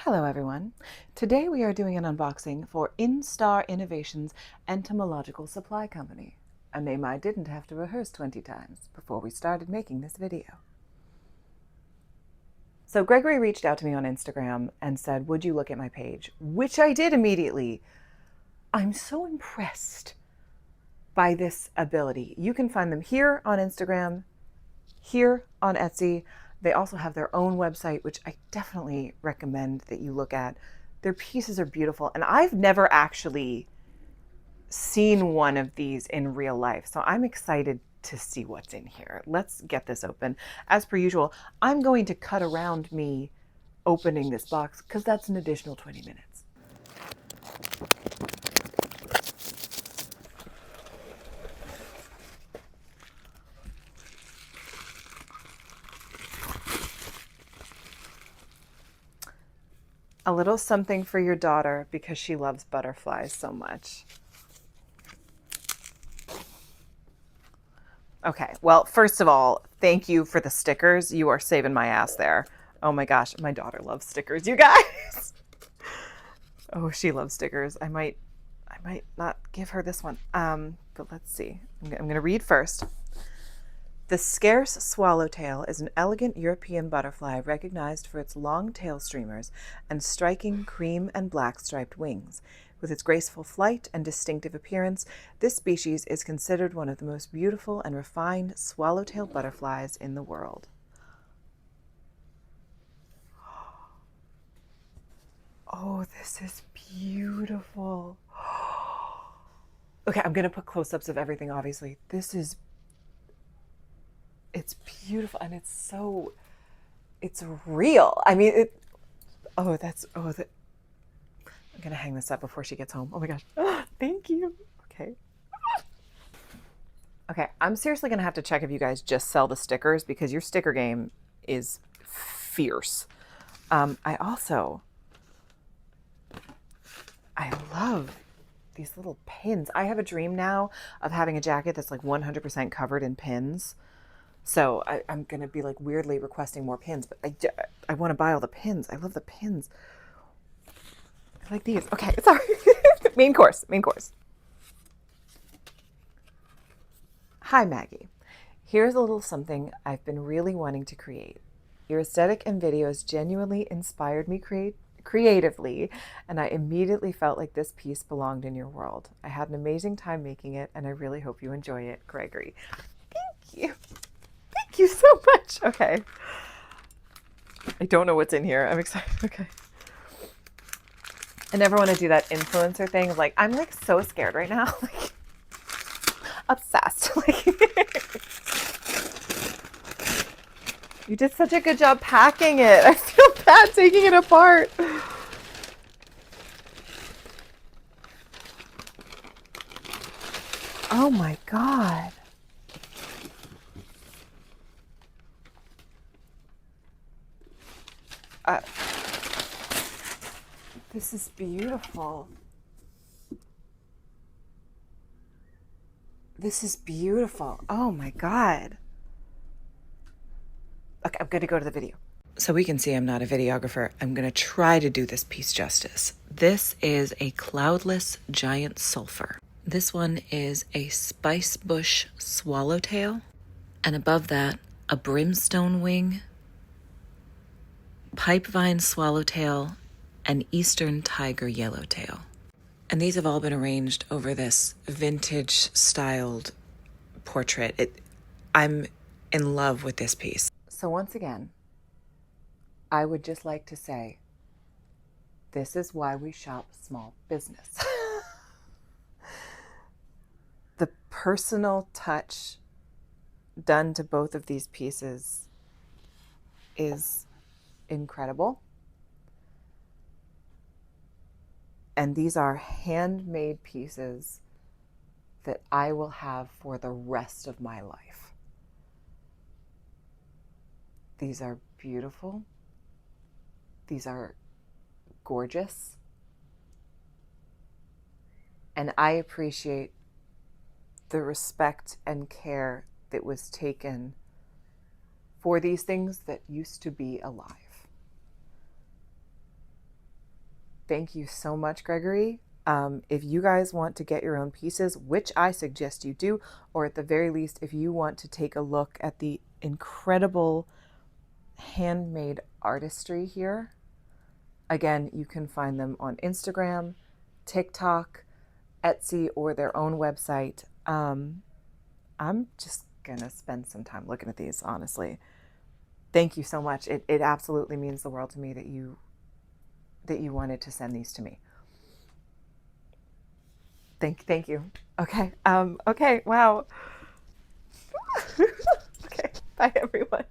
Hello everyone. Today we are doing an unboxing for Instar Innovations Entomological Supply Company, a name I didn't have to rehearse 20 times before we started making this video. So Gregory reached out to me on Instagram and said, would you look at my page? Which I did immediately. I'm so impressed by this ability. You can find them here on Instagram, here on Etsy. They also have their own website, which I definitely recommend that you look at. Their pieces are beautiful, and I've never actually seen one of these in real life, so I'm excited to see what's in here. Let's get this open. As per usual, I'm going to cut around me opening this box because that's an additional 20 minutes. A little something for your daughter because she loves butterflies so much. Okay, well, first of all, thank you for the stickers. You are saving my ass there. Oh my gosh, my daughter loves stickers, you guys. Oh, she loves stickers. I might not give her this one. But let's see. I'm going to read first. The scarce swallowtail is an elegant European butterfly recognized for its long tail streamers and striking cream and black striped wings. With its graceful flight and distinctive appearance, this species is considered one of the most beautiful and refined swallowtail butterflies in the world. Oh, this is beautiful. Okay, I'm going to put close-ups of everything, obviously. It's beautiful, and it's real. I mean, I'm going to hang this up before she gets home. Oh my gosh. Thank you. Okay. Okay, I'm seriously going to have to check if you guys just sell the stickers because your sticker game is fierce. I love these little pins. I have a dream now of having a jacket that's like 100% covered in pins. So I'm going to be like weirdly requesting more pins, but I want to buy all the pins. I love the pins. I like these. Okay, sorry. Main course. Hi, Maggie. Here's a little something I've been really wanting to create. Your aesthetic and videos genuinely inspired me creatively, and I immediately felt like this piece belonged in your world. I had an amazing time making it, and I really hope you enjoy it, Gregory. Thank you. Thank you so much. Okay. I don't know what's in here. I'm excited. Okay. I never want to do that influencer thing of like, I'm like so scared right now. Like, obsessed. Like, you did such a good job packing it. I feel bad taking it apart. Oh my God. This is beautiful. This is beautiful. Oh my God. Okay, I'm going to go to the video. So we can see I'm not a videographer. I'm going to try to do this piece justice. This is a cloudless giant sulfur. This one is a spice bush swallowtail. And above that, a brimstone wing, pipevine swallowtail, and eastern tiger yellowtail. And these have all been arranged over this vintage styled portrait. I'm in love with this piece. So once again, I would just like to say, this is why we shop small business. The personal touch done to both of these pieces is incredible. And these are handmade pieces that I will have for the rest of my life. These are beautiful. These are gorgeous. And I appreciate the respect and care that was taken for these things that used to be alive. Thank you so much, Gregory. If you guys want to get your own pieces, which I suggest you do, or at the very least, if you want to take a look at the incredible handmade artistry here, again, you can find them on Instagram, TikTok, Etsy, or their own website. I'm just gonna spend some time looking at these, honestly. Thank you so much. It absolutely means the world to me that you wanted to send these to me. Thank you. Okay. Okay. Wow. Okay. Bye, everyone.